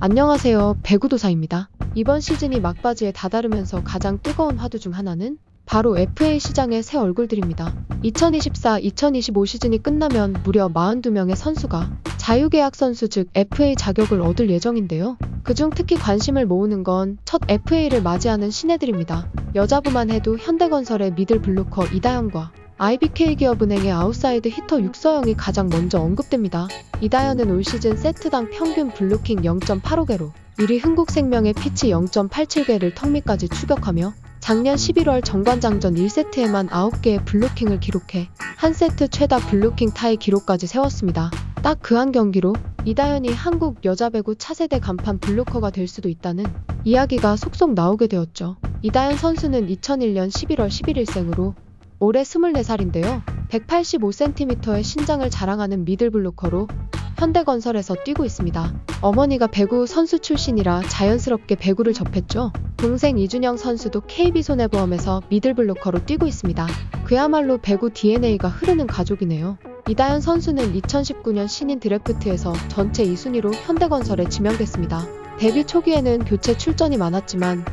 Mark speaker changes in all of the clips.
Speaker 1: 안녕하세요. 배구도사입니다. 이번 시즌이 막바지에 다다르면서 가장 뜨거운 화두 중 하나는 바로 FA 시장의 새 얼굴들입니다. 2024-2025 시즌이 끝나면 무려 42명의 선수가 자유계약 선수 즉 FA 자격을 얻을 예정인데요. 그중 특히 관심을 모으는 건 첫 FA를 맞이하는 신예들입니다. 여자부만 해도 현대건설의 미들 블루커 이다현과 IBK기업은행의 아웃사이드 히터 육서영이 가장 먼저 언급됩니다. 이다현은 올 시즌 세트당 평균 블루킹 0.85개로 1위 흥국생명의 피치 0.87개를 턱밑까지 추격하며 작년 11월 정관장전 1세트에만 9개의 블루킹을 기록해 한 세트 최다 블루킹 타이 기록까지 세웠습니다. 딱 그 한 경기로 이다현이 한국 여자배구 차세대 간판 블루커가 될 수도 있다는 이야기가 속속 나오게 되었죠. 이다현 선수는 2001년 11월 11일생으로 올해 24살인데요. 185cm의 신장을 자랑하는 미들블루커로 현대건설에서 뛰고 있습니다. 어머니가 배구 선수 출신이라 자연스럽게 배구를 접했죠. 동생 이준영 선수도 KB손해보험에서 미들블루커로 뛰고 있습니다. 그야말로 배구 DNA가 흐르는 가족이네요. 이다현 선수는 2019년 신인 드래프트에서 전체 2순위로 현대건설에 지명됐습니다. 데뷔 초기에는 교체 출전이 많았지만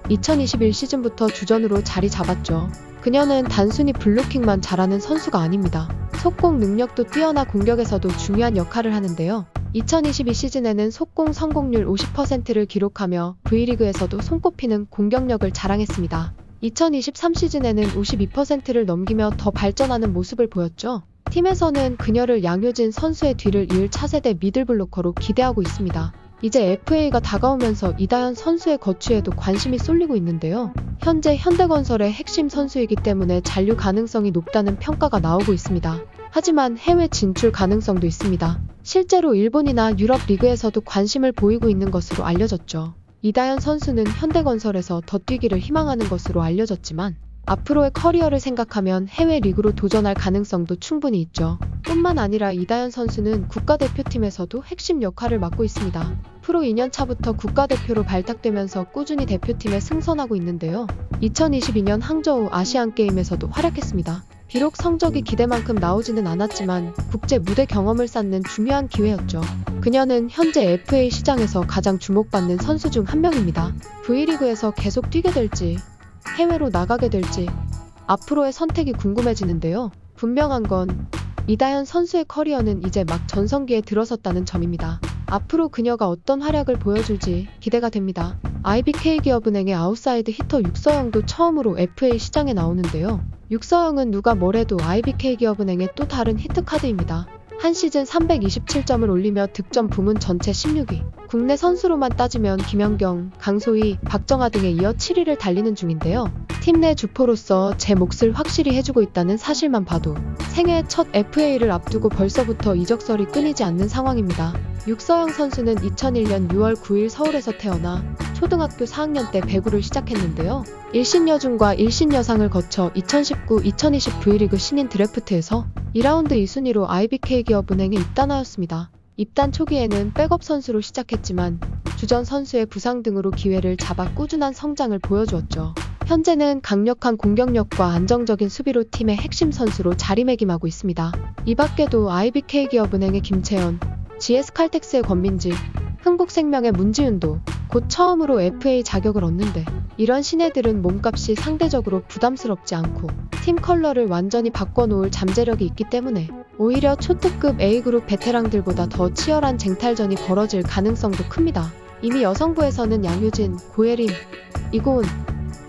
Speaker 1: 2021 시즌부터 주전으로 자리 잡았죠. 그녀는 단순히 블루킹만 잘하는 선수가 아닙니다. 속공 능력도 뛰어나 공격에서도 중요한 역할을 하는데요. 2022 시즌에는 속공 성공률 50%를 기록하며 V리그에서도 손꼽히는 공격력을 자랑했습니다. 2023 시즌에는 52%를 넘기며 더 발전하는 모습을 보였죠. 팀에서는 그녀를 양효진 선수의 뒤를 이을 차세대 미들블로커로 기대하고 있습니다. 이제 FA가 다가오면서 이다현 선수의 거취에도 관심이 쏠리고 있는데요. 현재 현대건설의 핵심 선수이기 때문에 잔류 가능성이 높다는 평가가 나오고 있습니다. 하지만 해외 진출 가능성도 있습니다. 실제로 일본이나 유럽 리그에서도 관심을 보이고 있는 것으로 알려졌죠. 이다현 선수는 현대건설에서 더 뛰기를 희망하는 것으로 알려졌지만 앞으로의 커리어를 생각하면 해외 리그로 도전할 가능성도 충분히 있죠. 뿐만 아니라 이다현 선수는 국가대표팀에서도 핵심 역할을 맡고 있습니다. 프로 2년차부터 국가대표로 발탁되면서 꾸준히 대표팀에 승선하고 있는데요. 2022년 항저우 아시안게임에서도 활약했습니다. 비록 성적이 기대만큼 나오지는 않았지만 국제 무대 경험을 쌓는 중요한 기회였죠. 그녀는 현재 FA 시장에서 가장 주목받는 선수 중 한 명입니다. V리그에서 계속 뛰게 될지 해외로 나가게 될지 앞으로의 선택이 궁금해지는데요. 분명한 건 이다현 선수의 커리어는 이제 막 전성기에 들어섰다는 점입니다. 앞으로 그녀가 어떤 활약을 보여줄지 기대가 됩니다. IBK기업은행의 아웃사이드 히터 육서영도 처음으로 FA 시장에 나오는데요. 육서영은 누가 뭐래도 IBK기업은행의 또 다른 히트카드입니다. 한 시즌 327점을 올리며 득점 부문 전체 16위. 국내 선수로만 따지면 김연경, 강소희, 박정아 등에 이어 7위를 달리는 중인데요. 팀 내 주포로서 제 몫을 확실히 해주고 있다는 사실만 봐도 생애 첫 FA를 앞두고 벌써부터 이적설이 끊이지 않는 상황입니다. 육서영 선수는 2001년 6월 9일 서울에서 태어나 초등학교 4학년 때 배구를 시작했는데요. 일신여중과 일신여상을 거쳐 2019-2020 V리그 신인 드래프트에서 2라운드 2순위로 IBK기업은행에 입단하였습니다. 입단 초기에는 백업 선수로 시작했지만 주전 선수의 부상 등으로 기회를 잡아 꾸준한 성장을 보여주었죠. 현재는 강력한 공격력과 안정적인 수비로 팀의 핵심 선수로 자리매김하고 있습니다. 이 밖에도 IBK기업은행의 김채연, GS칼텍스의 권민지, 흥국생명의 문지윤도 곧 처음으로 FA 자격을 얻는데 이런 신예들은 몸값이 상대적으로 부담스럽지 않고 팀 컬러를 완전히 바꿔놓을 잠재력이 있기 때문에 오히려 초특급 A그룹 베테랑들보다 더 치열한 쟁탈전이 벌어질 가능성도 큽니다. 이미 여성부에서는 양효진, 고예린, 이고은,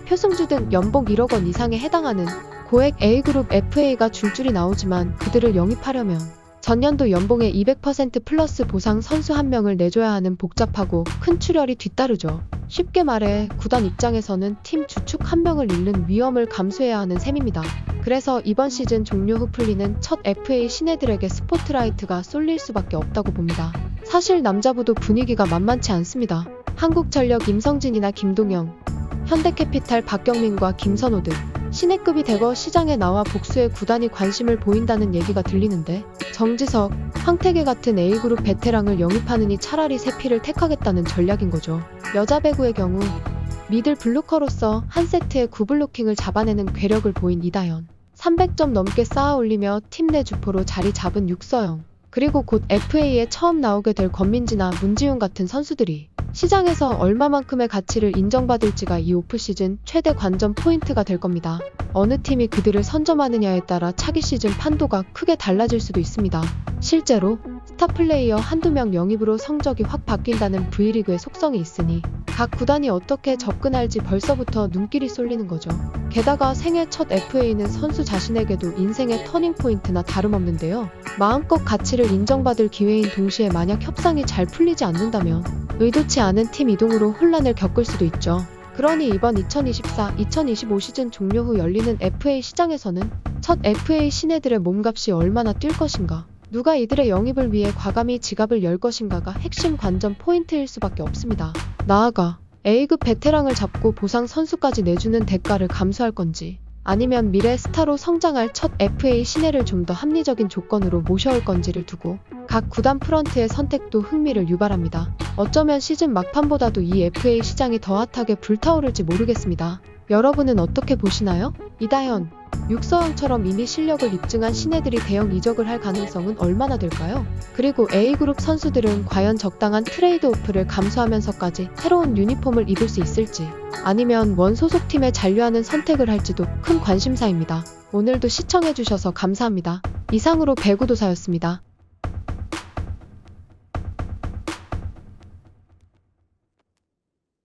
Speaker 1: 표승주 등 연봉 1억 원 이상에 해당하는 고액 A그룹 FA가 줄줄이 나오지만 그들을 영입하려면 전년도 연봉의 200% 플러스 보상 선수 한 명을 내줘야 하는 복잡하고 큰 출혈이 뒤따르죠. 쉽게 말해 구단 입장에서는 팀 주축 한 명을 잃는 위험을 감수해야 하는 셈입니다. 그래서 이번 시즌 종료 후 풀리는 첫 FA 신예들에게 스포트라이트가 쏠릴 수밖에 없다고 봅니다. 사실 남자부도 분위기가 만만치 않습니다. 한국전력 임성진이나 김동영, 현대캐피탈 박경민과 김선호 등 신예급이 대거 시장에 나와 복수에 구단이 관심을 보인다는 얘기가 들리는데 정지석, 황태계 같은 A그룹 베테랑을 영입하느니 차라리 세피를 택하겠다는 전략인 거죠. 여자 배구의 경우 미들 블루커로서 한 세트에 9블로킹을 잡아내는 괴력을 보인 이다현, 300점 넘게 쌓아 올리며 팀 내 주포로 자리 잡은 육서영, 그리고 곧 FA에 처음 나오게 될 권민지나 문지윤 같은 선수들이 시장에서 얼마만큼의 가치를 인정받을지가 이 오프시즌 최대 관전 포인트가 될 겁니다. 어느 팀이 그들을 선점하느냐에 따라 차기 시즌 판도가 크게 달라질 수도 있습니다. 실제로 스타 플레이어 한두 명 영입으로 성적이 확 바뀐다는 V리그의 속성이 있으니 각 구단이 어떻게 접근할지 벌써부터 눈길이 쏠리는 거죠. 게다가 생애 첫 FA는 선수 자신에게도 인생의 터닝포인트나 다름없는데요. 마음껏 가치를 인정받을 기회인 동시에 만약 협상이 잘 풀리지 않는다면 의도치 않은 팀 이동으로 혼란을 겪을 수도 있죠. 그러니 이번 2024-2025 시즌 종료 후 열리는 FA 시장에서는 첫 FA 신예들의 몸값이 얼마나 뛸 것인가, 누가 이들의 영입을 위해 과감히 지갑을 열 것인가가 핵심 관전 포인트일 수밖에 없습니다. 나아가 A급 베테랑을 잡고 보상 선수까지 내주는 대가를 감수할 건지, 아니면 미래 스타로 성장할 첫 FA 신예를 좀 더 합리적인 조건으로 모셔올 건지를 두고 각 구단 프런트의 선택도 흥미를 유발합니다. 어쩌면 시즌 막판보다도 이 FA 시장이 더 핫하게 불타오를지 모르겠습니다. 여러분은 어떻게 보시나요? 이다현, 육서왕처럼 이미 실력을 입증한 신예들이 대형 이적을 할 가능성은 얼마나 될까요? 그리고 A그룹 선수들은 과연 적당한 트레이드 오프를 감수하면서까지 새로운 유니폼을 입을 수 있을지, 아니면 원 소속팀에 잔류하는 선택을 할지도 큰 관심사입니다. 오늘도 시청해주셔서 감사합니다. 이상으로 배구도사였습니다.